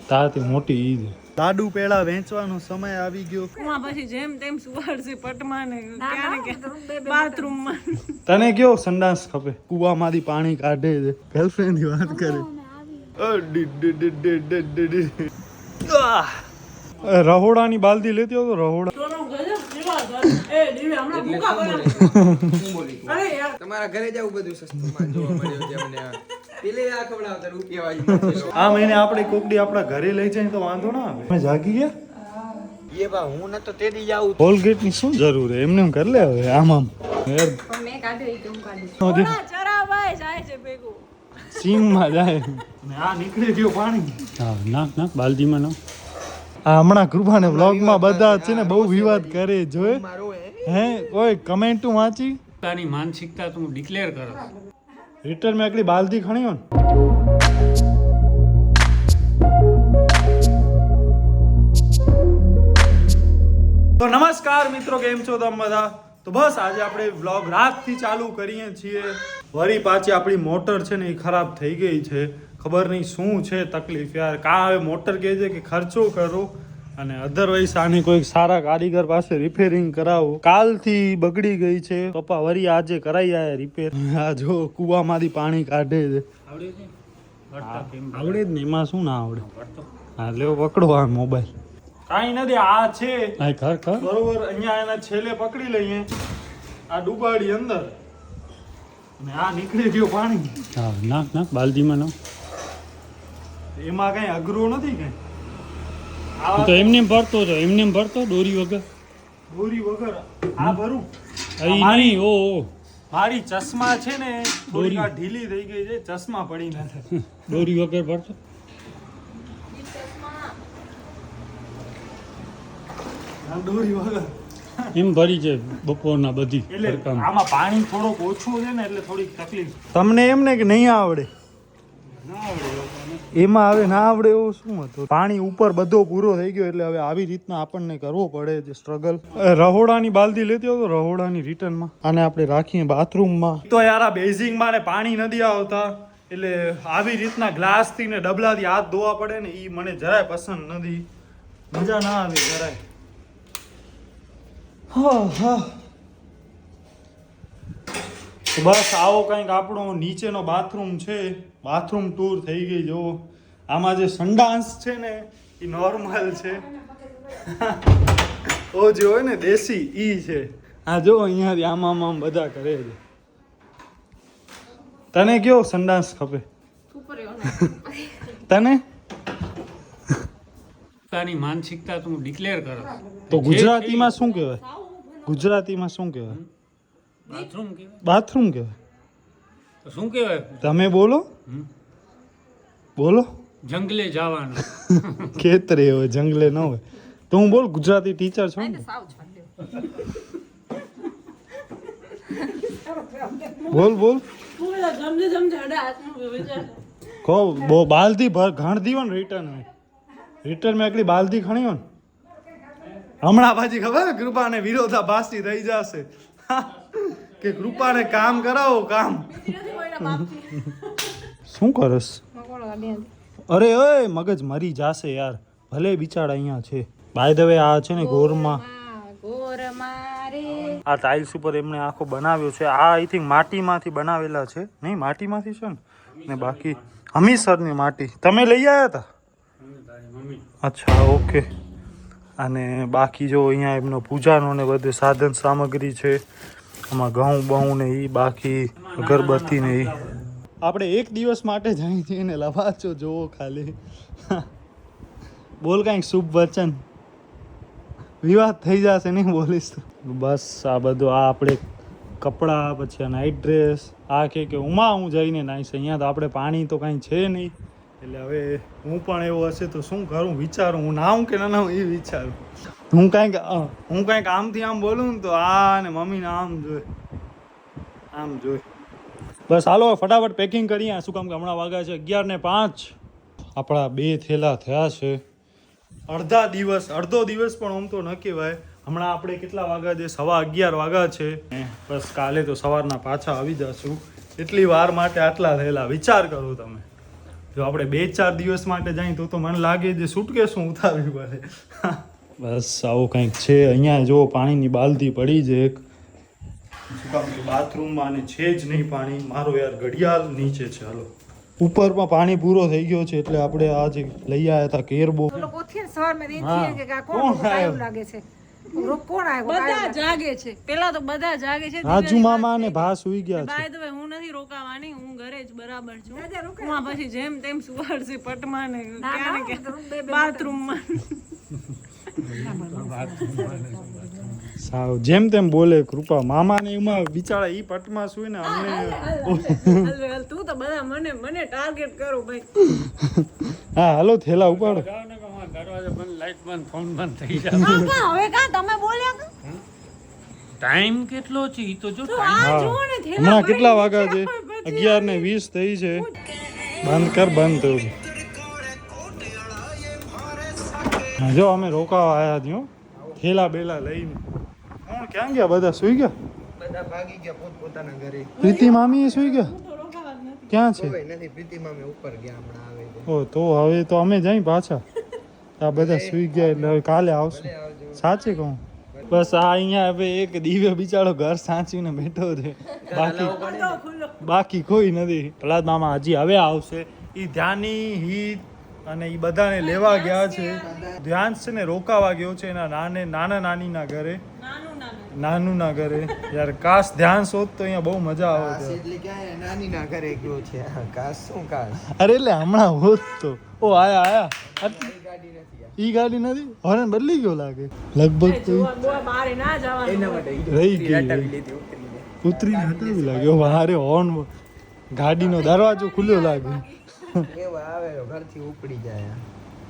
તાતી મોટી ઈ છે. લાડુ પેડા વેચવાનો સમય આવી ગયો. પછી જેમ તેમ સુવાડશે પટમાં ને ક્યાં ને બાથરૂમમાં. તને કયો સંડાસ ખપે? કુવામાંથી પાણી કાઢે છે, ગર્લફ્રેન્ડ ની વાત કરે. રહોડાની બાલદી લેતી હો તો રહોડા. તમારા ઘરે જવું બધું સસ્તું જોવા મળ્યું છે અમને. પેલે આ ખવડાવતા રૂપિયા વાળી. આ મહિને આપણે કોકડી આપણા ઘરે લઈ જાય તો વાંધો ના આવે. તમે જાગી ગયા? એ બા હું ન તો તેડી જાઉં. કોલગેટ ની શું જરૂર હે? એમને એમ કરી લે હવે. આમ આમ મેં કાઢ્યો ઈ તો હું કાઢું. ચરાભાઈ જાય છે ભેગું. સીમ માં જાય ને આ નીકળી ગયો પાણી. હા નાખ નાખ બાલદીમાં નાખ. આ હમણાં કૃપાને વ્લોગ માં બધા છે ને બહુ વિવાદ કરે જોયે. હે કોઈ કમેન્ટ વાંચી? તારી માનસિકતા તું ડિક્લેર કર. રિટર્ન में अगली बाल्टी खड़ी हो તો નમસ્કાર મિત્રો, કેમ છો તમે બધા? તો બસ આજે આપણે વ્લોગ રાતથી ચાલુ કરીએ છીએ. વળી પાછી આપણી મોટર છે ને એ ખરાબ થઈ ગઈ છે. ખબર નહીં શું છે તકલીફ યાર. કાં હવે મોટર કહે છે કે ખર્ચો કરો અને અધરવાઇઝ આને કોઈ સારા કારીગર પાસે રિપેરિંગ કરાવો. કાલથી બગડી ગઈ છે. પપ્પા વળી આજે કરાઈ આયા રિપેર. આ જો કુવામાંથી પાણી કાઢે છે. આવડે જ ને, એમાં શું ના આવડે? હા લેવો પકડો આ મોબાઈલ. કાંઈ નથી, આ છે બરોબર. અહીંયા એના છેલ્લે પકડી લઈએ, આ ડૂબાડી અંદર અને આ નીકળી ગયો પાણી. હા નાખ નાખ બાલદીમાં નાખ. એમાં કઈ અઘરું નથી કઈ. તો એમને ભરતો હતો, એમને ભરતો દોરી વગર. દોરી વગર આ ભરું? નહીં ઓ મારી ચશ્મા છે ને થોડી આ ઢીલી થઈ ગઈ છે, ચશ્મા પડી નથી. દોરી વગર ભરતો. દોરી વગર એમ ભરી છે બપોરના બધી. એટલે આમાં પાણી થોડોક ઓછું છે ને એટલે થોડીક તકલીફ. તમને એમ ને કે નહીં આવડે? એમાં હવે ના આવડે એવું શું હતું? પાણી ઉપર બધો પૂરો થઈ ગયો એટલે હવે આવી રીતના આપણને કરવો પડે છે સ્ટ્રગલ. રહોડાની બાલદી લેતી હો તો રહોડાની રિટર્નમાં આને આપણે રાખીએ બાથરૂમમાં. તો યાર આ બેઝિંગમાં ને પાણી નથી આવતા એટલે આવી રીતના ગ્લાસથી ને ડબલાથી હાથ ધોવા પડે ને એ મને જરાય પસંદ નથી. મજા ના આવે જરાય. તો બસ આવો કંઈક આપણો નીચેનો બાથરૂમ છે. બાથરૂમ ટૂર થઈ ગઈ. જો આમાં જે સંડાસ છે ને એ નોર્મલ છે. ઓ જે હોય ને દેશી ઈ છે. આ જો અહીંયાથી આમ બધા કરે છે. તને કયો સંડાસ ખપે? તને તારી માનસિકતા તું ડિક્લેર કર. તો ગુજરાતીમાં શું કહેવાય? ગુજરાતીમાં શું કહેવાય? બાથરૂમ કહેવાય. બાથરૂમ કહેવાય. તો શું કહેવાય? તમે બોલો બોલો. જંગલે જવાનું. ખેતરે હોય, જંગલે ન હોય. તો હું બોલ, ગુજરાતી ટીચર છું ને. બોલ બોલ. કહો બહુ બાલદી ભર ઘાણ દીવો ને રિટર્ન મેં એકલી બાલદી ખણી હો ને. હમણાં પાછી ખબર કૃપાને વિરોધાભાસી થઈ જશે કે કૃપાને કામ કરાવો કામ. શું કરસ? અરે ઓય મગજ મરી જાશે યાર. ભલે બિચારા અહીંયા છે. બાય ધ વે આ છે ને ગોરમાં આ ટાઇલ્સ ઉપર એમને આખો બનાવ્યો છે. આ આઈ થિંક માટીમાંથી બનાવેલા છે. નહીં માટીમાંથી છે ને બાકી હમીસરની માટી. તમે લઈ આવ્યા હતા? અચ્છા ઓકે. અને બાકી જો અહીંયા એમનો પૂજાનો ને બધું સાધન સામગ્રી છે. આમાં ઘઉં બહું ને એ બાકી અગરબત્તી ને એ. આપણે એક દિવસ માટે જઈ છીએ ને લવાચો જોવો ખાલી. બોલ કાંઈક શુભ વચન. વિવાદ થઈ જશે નહીં બોલીશ તો. બસ આ બધું આ આપણે કપડાં પછી આ નાઇટ ડ્રેસ આ કે ઉમાં હું જઈને નાઈશ. અહીંયા તો આપણે પાણી તો કાંઈ છે નહીં એટલે હવે હું પણ એવું હશે તો શું કરું વિચારું. હું નાઉં કે ના નાઉં એ વિચારું. હું કાંઈક આમથી આમ બોલું ને તો આ ને મમ્મીને આમ જોઈ. બસ હાલો ફટાફટ પેકિંગ કરીએ. શું કામ કે હમણાં વાગ્યા છે 11:05. આપણા 2 થેલા થયા છે. અડધો દિવસ પણ આમ તો ન કહેવાય. હમણાં આપણે કેટલા વાગ્યા છે? 11:15 વાગ્યા છે. બસ કાલે તો સવારના પાછા આવી જશું. એટલી વાર માટે આટલા થયેલા. વિચાર કરો તમે. જો આપણે 2-4 દિવસ માટે જાય તો મને લાગે છે સુટકેસ ઉતારવી પડે. બસ આવું કંઈક છે. અહીંયા જો પાણીની બાલદી પડી છે એક, શું કામ કે બાથરૂમમાં અને છે જ નહીં પાણી. મારો યાર ઘડિયાળ નીચે છે. હાલો ઉપરમાં પાણી પૂરો થઈ ગયો છે એટલે આપણે આજે લઈ આવ્યા હતા કેરબો. બધા જાગે છે. પેલા તો બધા જાગે છે. રાજુ મામા અને ભા સુઈ ગયા છે. બાય ધ વે હું નથી રોકાવાની, હું ઘરે જ બરાબર છું. હું પછી જેમ તેમ સુવાડશે પટમાં ને ક્યાં ને ક્યાં બાથરૂમમાં. સાવ જેમ તેમ બોલે કૃપા. મામા ને એમાં બિચારા ઈ પટમાં સુઈ ને અમને હાલ તું તો બધા મને ટાર્ગેટ કરો ભાઈ. હા હાલો થેલા ઉપાડો. દરવાજો બંધ, લાઈટ બંધ, ફોન બંધ થઈ જાય. હવે કા તમે બોલ્યા ટાઈમ કેટલો છે ઈ તો જો. હા હમણાં કેટલા વાગ્યા છે? 11:20 થઈ છે. બંધ કર, બંધ થયું. હા જો અમે રોકાવા આવ્યા થયો થેલા બેલા લઈને. કોણ ક્યાં ગયા? બધા સુઈ ગયા? બધા ભાગી ગયા પોતપોતાના ઘરે. પ્રીતિ મામી એ સુઈ ગયા? ક્યાં છે? કોઈ નથી, પ્રીતિ મામી ઉપર ગયા હમણાં આવે છે. ઓ તો હવે તો અમે જઈ પાછા. આ બધા સુઈ ગયા એટલે હવે કાલે આવશું. સાચે કહું બસ આ અહીંયા હવે એક દિવ્ય બિચારો ઘર સાચવીને બેઠો છે. બાકી કોઈ નથી. પ્રહલાદ મામા હજી હવે આવશે. ઈ ધ્યાની હિત અને ઈ બધાને લેવા ગયા છે. ધ્યાન છે ને રોકાવા ગયો છે એના નાના નાનીના ઘરે. નાનું ના ઘરે યાર. કાશ ધ્યાન શોધ તો અહીંયા બહુ મજા આવે છે. એટલે ક્યાં નાની ના ઘરે ગયો છે? કાશ શું કાશ? અરે એટલે હમણાં હોત તો. ઓ આયા ગાડી નથી. ઈ ગાડી નથી. હોર્ન બદલી ગયો લાગે લગભગ તો બહાર ના જવાનું. એના માટે રહી ગઈ લીધી ઉતરીને હટાવી લાગ્યો. વારે હોર્ન ગાડીનો દરવાજો ખુલ્લો લાગે. એવા આવે ઘરથી ઉપડી જાય.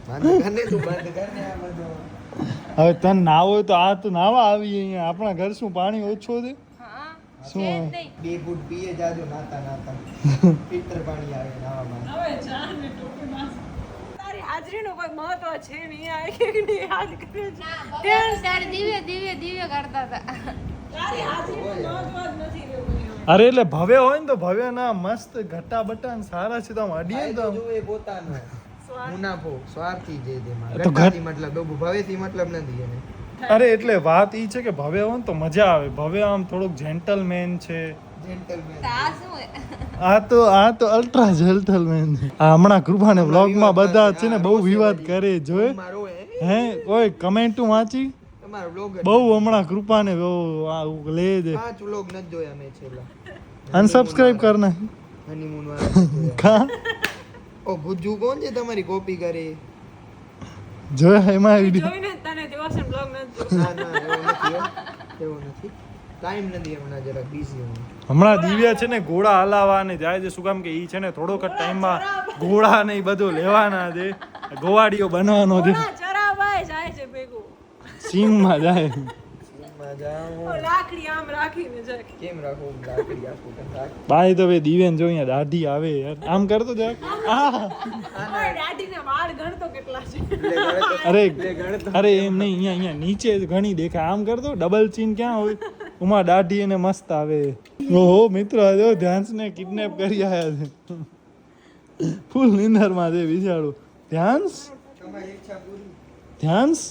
બંધ કરને તું, બંધ કરને આ બધું. હવે તને નાવો હોય તો આ તો નાવા આવી અહીંયા. આપણા ઘર શું પાણી ઓછો છે? શું 2 ફૂટ પીએ જાજો નાતા નાતા. ફિલ્ટર પાણી આવે નાવામાં. હવે જા ને ટોપી માસ. તારી હાજરીનો કોઈ મહત્વ છે નહીં. આ એક ને યાદ કરે છે. ત્યારે દિવ્ય કરતા હતા. તારી હાજરીનો મહત્વ જ નથી રહ્યું. અરે એટલે ભવ્ય હોય ને તો ભવ્ય ના મસ્ત ઘટા બટા ને સારા છે. તો આમ અડીએ ને તો આમ જો એ પોતાનો મુનાફો સ્વાર્થી જે તેમાં તો ઘરથી મતલબ ભવેથી મતલબ નથી એને. અરે એટલે વાત ઈ છે કે ભવ્ય હોય ને તો મજા આવે. ભવ્ય આમ થોડુંક જેન્ટલમેન છે. જેન્ટલમેન. આ શું હે? આ તો અલ્ટ્રા જેન્ટલમેન છે. આ હમણાં કૃપાને વ્લોગમાં બધા છે ને બહુ વિવાદ કરે જોય. મારો હે ઓય કમેન્ટ વાંચી તમારો વ્લોગ બહુ હમણાં કૃપાને બહુ આ લે છે. 5 વ્લોગ નથી જોયા મેં છેલ્લા. અનસબસ્ક્રાઇબ કરના હનીમૂન વાળા કા ઓ ગુજ્જુ કોણ છે તમારી કોપી કરે? જોયા એમાં વિડિયો. જોઈને જ તને દિવસ બ્લોગ નથી. ના ના એવું નથી હો. એવું નથી. ટાઈમ નથી હમણાં જરાક બિઝી હું. હમણાં દિવ્યા છે ને ઘોડા હલાવવા ને જાય છે. શું કામ કે ઈ છે ને થોડોક જ ટાઈમમાં ઘોડા ને ઈ બધું લેવાના છે. ગોવાડીઓ બનવાનો છે. ચરાભાઈ જાય છે ભેગું. સીમમાં જાય. માં જાઉં. લાકડી આમ રાખીને જાય. કેમ રાખું લાકડી આખું કંટાક. બાય તો હવે દિવ્યાને જો અહીંયા દાઢી આવે યાર. આમ કરતો જા. ઓય દાઢીના વાળ ગણતો કેટલા છે. અરે એમ નહીં. અહીંયા નીચે જ ઘણી દેખાય. આમ કરતો ડબલ ચીન ક્યાં હોય? ઉમાં દાઢી એને મસ્ત આવે. ઓહો મિત્રો જો ધ્યાન્સને કિડનેપ કરી આવ્યા છે. ફૂલ નિંદરમાં છે બિચારું. ધ્યાન્સ તમારી ઈચ્છા પૂરી. ધ્યાન્સ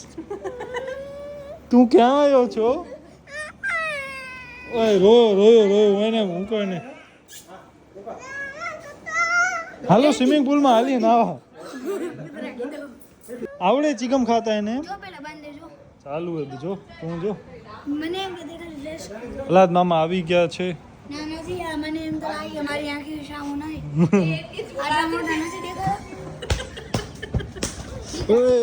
તું ક્યાં આવ્યો છો? ઓય રોયો એને મૂકો ને. હાલો સ્વિમિંગ પુલમાં હાલી નાવા. આવડે ચિકમ ખાતા એને? જો પેલા બંધ જો. ચાલુ હતું જો તું જો. મને એમ કે દેખાય ડ્રેસ. પ્રહલાદ મામા આવી ગયા છે. ના નથી આ મને એમ તો લાગે મારી આંખી સામું નહીં. આટલા મોટા નથી દેખાતા. ઓય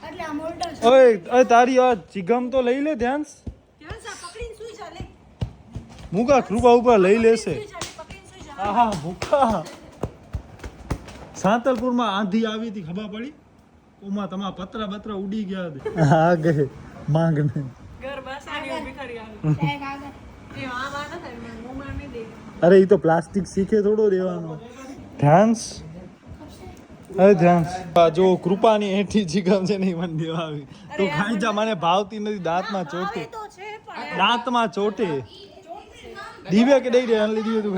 આટલા મોટા છે. ઓય તારી આ ચિગમ તો લઈ લે ધ્યાન્સ. ધ્યાન સા પકડીને સુઈ જા લે. મૂકા કૃપા ઉપર લઈ લેશે. પકડીને સુઈ જા. આહા મૂકા. સાંતલપુરમાં આંધી આવી હતી ખબર પડી? ઓમાં તમારા પતરા બતરા ઉડી ગયા હતા. હા ગયે માંગને. ઘર બસાની ઊભી કરી આવે. એક આગળ. એ આ વાત નથી મને મોમાં નહીં દે. અરે એ તો પ્લાસ્ટિક શીખે થોડો દેવાનો. ધ્યાન્સ અરે ધ્યાન્સ જો કૃપાની એઠી ચિકમ છે ને મને દેવા આવી. તો ખાઈ જા. મને ભાવતી નથી. દાંતમાં ચોટે. તો છે પણ દાંતમાં ચોટે. દિવ્યા કે દઈ દે લીધી તું.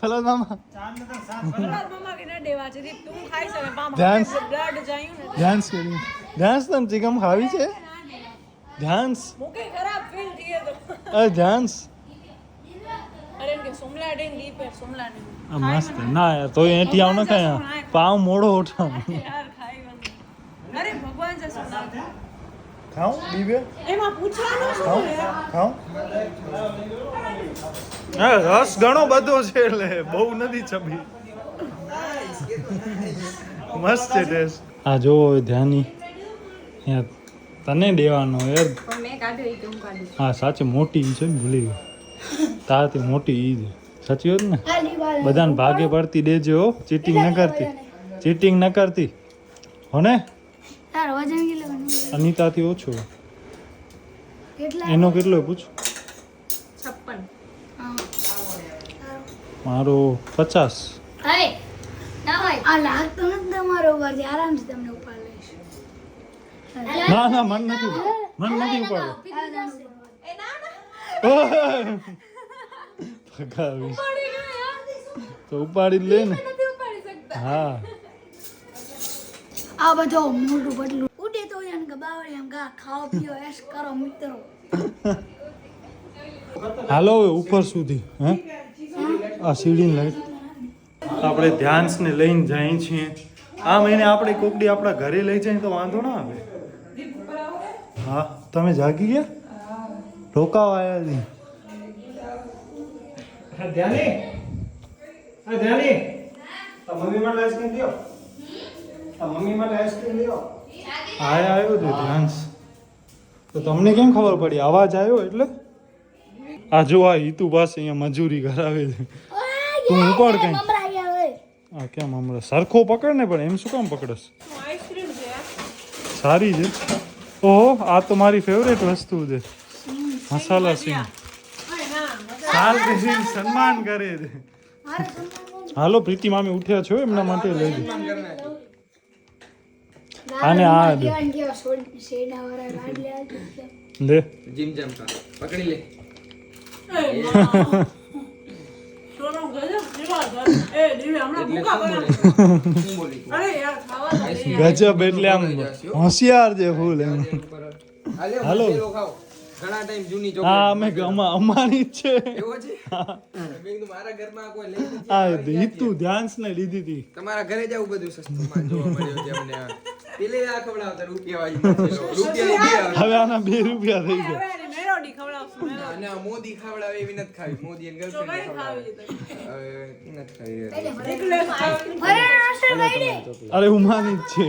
ફલાદ મામા મમ્મા કે ના દેવા છે તું ખાઈ શકે પામ Dance. બ્લડ જાયું ને ધ્યાન કરી ધ્યાન તમ ચિકમ ખાવી છે ધ્યાન મુકે ખરાબ ફીલ થયે તો ધ્યાન અરે કે સોમલા ડેન દીપે સોમલા ડેન મસ્ત ના યાર તો એટી આવ ન ખાય પાવ મોડો ઉઠાવ યાર ખાઈ વન અરે ભગવાન છે સોમલા ખાઉં દીવે એમાં પૂછવાનું શું યાર ખાઉં હા રસ ઘણો બધો છે એટલે બહુ નથી છબી મસ્ત છે ટેસ્ટ આ જો ધ્યાની યાર તને દેવાનો યાર હા સાચે મોટી ઈ છે ને ભૂલી ગયો તારથી મોટી ઈ છે સાચી વાત ને બધાને ભાગે પડતી દેજો હો ચીટિંગ ન કરતી ચીટિંગ ન કરતી હો ને તાર વજન કેટલું અનિતાથી ઓછો કેટલા એનો કેટલો પૂછ 56 મારો 50 હવે ના હોય આ લાગતો નથી તમારો ઉપરથી આરામથી તમને ઉપાડ લઈશ ના ના મન નથી ઉપાડો એ ના ના ભગાવીશ તો ઉપાડી જ લે ને નથી ઉપાડી શકતા હા આ બધો મોટું પટલું ઉડે તો યાન કે બાવળી આમ ગા ખાઓ પીઓ એશ કરો મિત્રો હાલો હવે ઉપર સુધી હે આ સીડીને લાઈટ આપણે ધ્યાન્સને લઈને જઈએ છીએ આ મહિને આપણે કોકડી આપણા ઘરે લઈ જઈએ તો વાંધો ના આવે હા તમે જાગી ગયા રોકાવ આવ્યા આવ્યો તો ધ્યાન્સ તો તમને કેમ ખબર પડી અવાજ આવ્યો એટલે આ જો આ હિતુ પાસે અહીંયા મજૂરી કરાવે છે તું ઉપાડ કઈ મમરા ગયા હોય આ કેમ હમણાં સરખો પકડ ને પણ એમ શું કામ પકડસ આઈસ્ક્રીમ છે સારી છે ઓહો આ તો મારી ફેવરેટ વસ્તુ છે મસાલા સિંગ સાલ બેસીને સન્માન કરે છે હાલો પ્રીતિ મામી ઉઠ્યા છો એમના માટે લઈ લે આને આ દે કેવાન કેવા શેડા વાળા ગાડ લે લે જીમ જામ ખા પકડી લે સોનો ગજબ જીવા એ દીવે હમણાં ભૂકા બના શું બોલી અરે યાર ખાવા દે ગજબ એટલે આમ હોશિયાર છે ફૂલ એમ હાલો હાલો. ખાઓ ઘણા ટાઈમ જૂની હા ચોકલેટ અમે અમારી જ છે એવો છે મેં કીધું મારા ઘરમાં કોઈ લઈ નથી આ હિતુ ધ્યાન્સ ને લીધી હતી તમારા ઘરે જ આવું બધું સસ્તું જોવા મળ્યું છે અમને પેલે આ ખવડાવતા રૂપિયા વાળી રૂપિયા હવે આના 2 રૂપિયા થઈ ગયા હવે એને મેલોડી ખવડાવશું મેલોડી અને આ મોદી ખવડાવે એવી નથી ખાવી મોદી અને તો કઈ ગર્લફ્રેન્ડ ખાવી ખવડાવે હવે નથી ખાવી એક લેસ ખાવી અરે નાસ્તો કરી દે અરે ઉમાની જ છે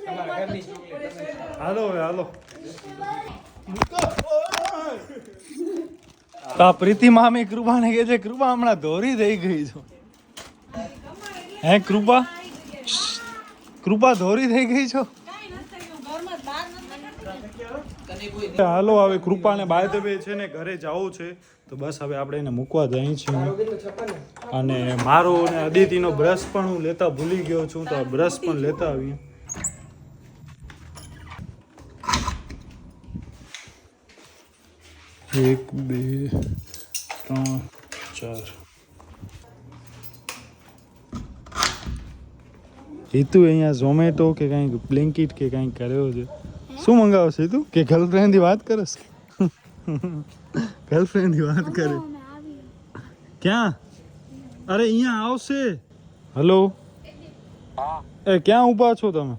તમારા ઘરની ચોકલેટ હાલો હવે હાલો તો આ પ્રીતિ મામી કૃપાને કહે છે કૃપા હમણાં દોરી થઈ ગઈ છો હે કૃપા કૃપા દોરી થઈ ગઈ છો હાલો હવે કૃપાને બાય ધ વે છે ને ઘરે જવું છે તો બસ હવે આપણે એને મૂકવા જઈએ છીએ અને મારો અને અદિતિનો બ્રશ પણ હું લેતા ભૂલી ગયો છું તો આ બ્રશ પણ લેતા આવીએ એક બે ત્રણ ચાર હિતુ અહીંયા ઝોમેટો કે કંઈક બ્લિંકિટ કે કંઈક કર્યો છે શું મંગાવશે હિતુ કે ગર્લફ્રેન્ડની વાત કરસ ગર્લફ્રેન્ડની વાત કરે ક્યાં અરે અહીંયા આવશે હલો એ ક્યાં ઊભા છો તમે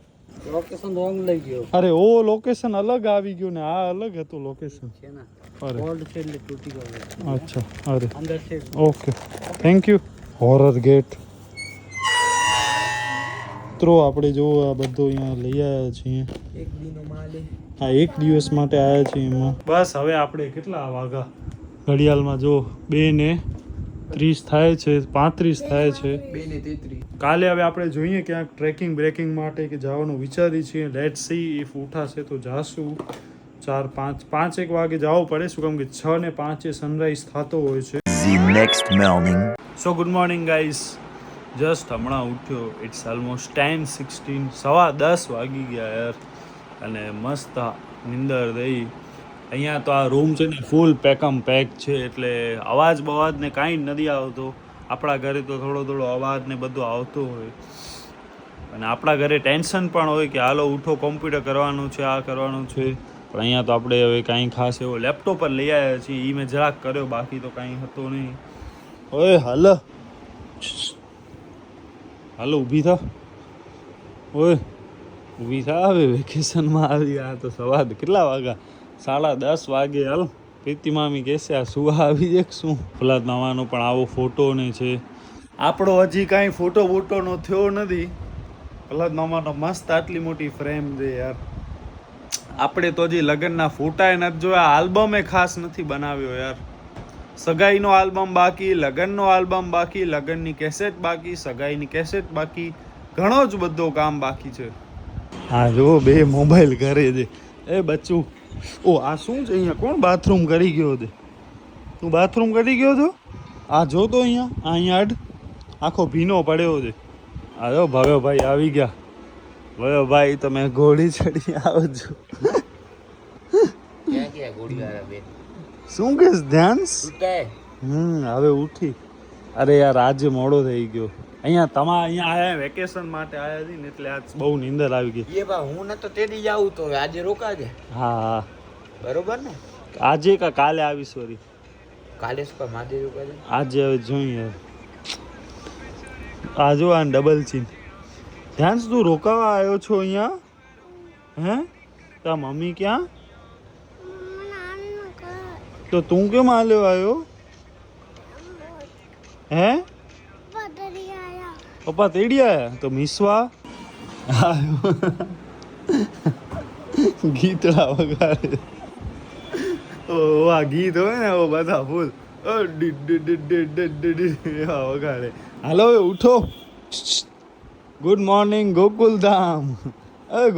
લોકેશન રોંગ લઈ ગયો અરે ઓ લોકેશન અલગ આવી ગયું ને આ અલગ હતું લોકેશન છે ને અરે ઓલ્ડ છે એટલે તૂટી ગયો અચ્છા અરે અંદર છે okay thank you horror gate મિત્રો આપણે જો આ બધું અહીંયા લઈ આવ્યા છીએ એક દીનો માલે આ એક દિવસ માટે આવ્યા છીએ એમાં બસ હવે આપણે કેટલા વાગા ઘડિયાળમાં જો 2:30 થાય છે 35 થાય છે 2:33 કાલે હવે આપણે જોઈએ ક્યાંક ટ્રેકિંગ બ્રેકિંગ માટે કે જવાનું વિચારી છીએ લેટ સી ઇફ ઉઠાશે તો જાશું 4-5 એક વાગે જવું પડે શું કામ કે 6 ને 5 સનરાઈઝ થતો હોય છે The next morning. So good morning guys just હમણાં ઉઠ્યો ઇટ્સ ઓલમોસ્ટ 10:16 10:15 વાગી ગયા યાર અને મસ્ત નિંદર થઈ અહીંયા તો આ રૂમ છે ને ફૂલ પેકમ પેક છે એટલે અવાજ બવાજ ને કાંઈ જ નથી આવતો આપણા ઘરે તો થોડો અવાજ ને બધું આવતો હોય અને આપણા ઘરે ટેન્શન પણ હોય કે હાલો ઉઠો કોમ્પ્યુટર કરવાનું છે, આ કરવાનું છે. પણ અહીંયા તો આપણે હવે કાંઈ ખાસ એવો લેપટોપ પર લઈ આવ્યા છીએ. એ મેં જરાક કર્યો, બાકી તો કાંઈ હતો નહીં. ઓય હાલો ઊભી થા. ઓય ઊભી થા. હવે વેકેશનમાં આવી. આ તો સવાર કેટલા વાગ્યા? 10:30 વાગે. હાલ પ્રીતિ મામી કહેશે આ સુવા આવી જાય શું? પ્રહલાદ મામાનો પણ આવો ફોટો ને છે. આપણો હજી કાંઈ ફોટો બોટોનો થયો નથી. પ્રહલાદ મામાનો મસ્ત આટલી મોટી ફ્રેમ છે યાર. આપણે તો હજી લગ્નના ફોટા નથી જોયા, આલ્બમે ખાસ નથી બનાવ્યો યાર. સગાઈનો આલ્બમ બાકી, લગ્નનો આલ્બમ બાકી, લગ્નની કેસેટ બાકી, સગાઈની કેસેટ બાકી, ઘણો જ બધો કામ બાકી છે. હા જો બે મોબાઈલ કરે છે. એ બચ્ચું, ઓ આ શું છે અહીંયા? કોણ બાથરૂમ કરી ગયો છે? તું બાથરૂમ કરી ગયો છો? આ જો તો અહીંયા આખો ભીનો પડ્યો છે. આ જો ભવ્યભાઈ આવી ગયા. ભવ્યભાઈ તમે ઘોડી ચડી આવજો. શું કે ધ્યાન? હવે ઉઠી. અરે યાર આજે મોડો થઈ ગયો. અહીંયા આયા વેકેશન માટે આયા હતી ને એટલે આજ બહુ નીંદર આવી ગઈ. એ બા હું નતો તેડી જાઉં તો આજે રોકાજે. હા બરોબર ને? આજે કા કાલે આવીશ વળી. કાલે શું માદે રોકાજે? આજે હવે જોઈએ. આ જો આ ડબલ ચીન. ધ્યાન તું રોકાવા આવ્યો છો અહીંયા? હે તા મમ્મી ક્યાં? તો તું કેમ આલ્યો આવ્યો? હે પપ્પા તેડી આયા? તો મિસવા ગીતડા વગાડે. ઓ આ ગીત હોય ને ઓ બધા ફૂલ વગાડે. હાલો ઉઠો. Good morning Gokuldham.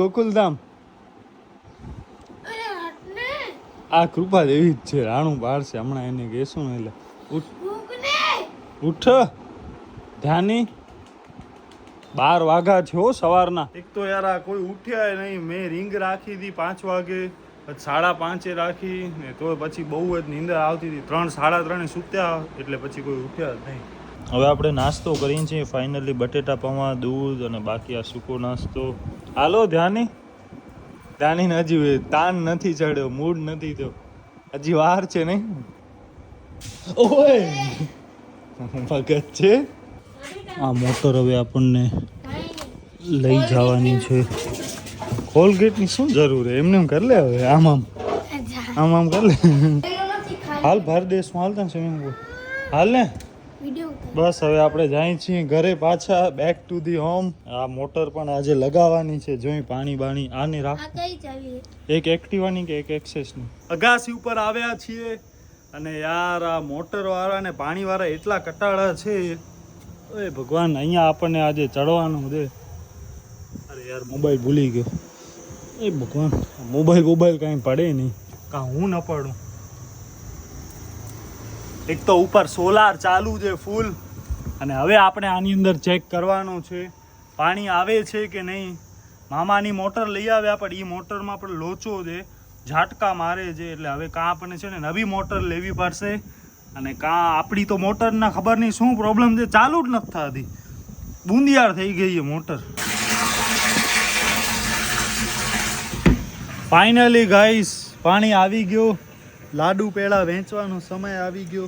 ગોકુલધામ આ કૃપા દેવી જ છે. રાણું બહાર છે, હમણાં એને કહેશું ને એટલે ઉઠ. ધ્યાની 12 વાગ્યા છે હો સવારના. એક તો યાર આ કોઈ ઉઠ્યા નહીં. મેં રિંગ રાખી હતી 5 વાગે, પછી 5:30 રાખી ને તો પછી બહુ જ નીંદર આવતી હતી. 3, 3:30 સૂત્યા એટલે પછી કોઈ ઉઠ્યા જ નહીં. હવે આપણે નાસ્તો કરીએ છીએ ફાઇનલી. બટેટા પૌવા, દૂધ અને બાકી આ સૂકો નાસ્તો. હાલો ધ્યાની હજી તાન નથી ચડ્યો, મૂડ નથી થયો, હજી વાર છે નહીં. ઓય ભગત છે. આ મોટર હવે આપણને લઈ જવાની છે. કોલગેટની શું જરૂર છે? એમને કરી લે હવે. આમ કરી લે. હાલ ભાર દેશમાં હાલતા ને સ્વિમિંગ પુલ હાલ ને. બસ હવે આપણે જઈએ છીએ ઘરે પાછા. Back to the home. આ મોટર પણ આજે લગાવવાની છે. જોઈ પાણી બાણી આને રાખ. એક એક્ટિવાની કે એક એક્સેસની. અગાસી ઉપર આવ્યા છીએ અને યાર આ મોટર વાળા ને પાણી વાળા એટલા કટાળા છે. ઓય ભગવાન, અહીંયા આપણને આજે ચડવાનું છે. અરે યાર મોબાઈલ ભૂલી ગયો. એ ભગવાન, મોબાઈલ કાંઈ પડે નહીં. કાં હું ન પડું. એક તો ઉપર સોલાર ચાલુ છે ફૂલ. અને હવે આપણે આની અંદર ચેક કરવાનું છે પાણી આવે છે કે નહીં. મામાની મોટર લઈ આવ્યા પણ એ મોટરમાં પણ લોચો છે, ઝાટકા મારે છે. એટલે હવે કાં આપણને છે ને નવી મોટર લેવી પડશે અને કાં આપણી તો મોટરના ખબર નહીં શું પ્રોબ્લેમ છે, ચાલુ જ નથી થતી. બુંદિયાર થઈ ગઈ છે મોટર. ફાઇનલી ગાઈસ પાણી આવી ગયો. લાડુ પેડા વેચવાનો સમય આવી ગયો.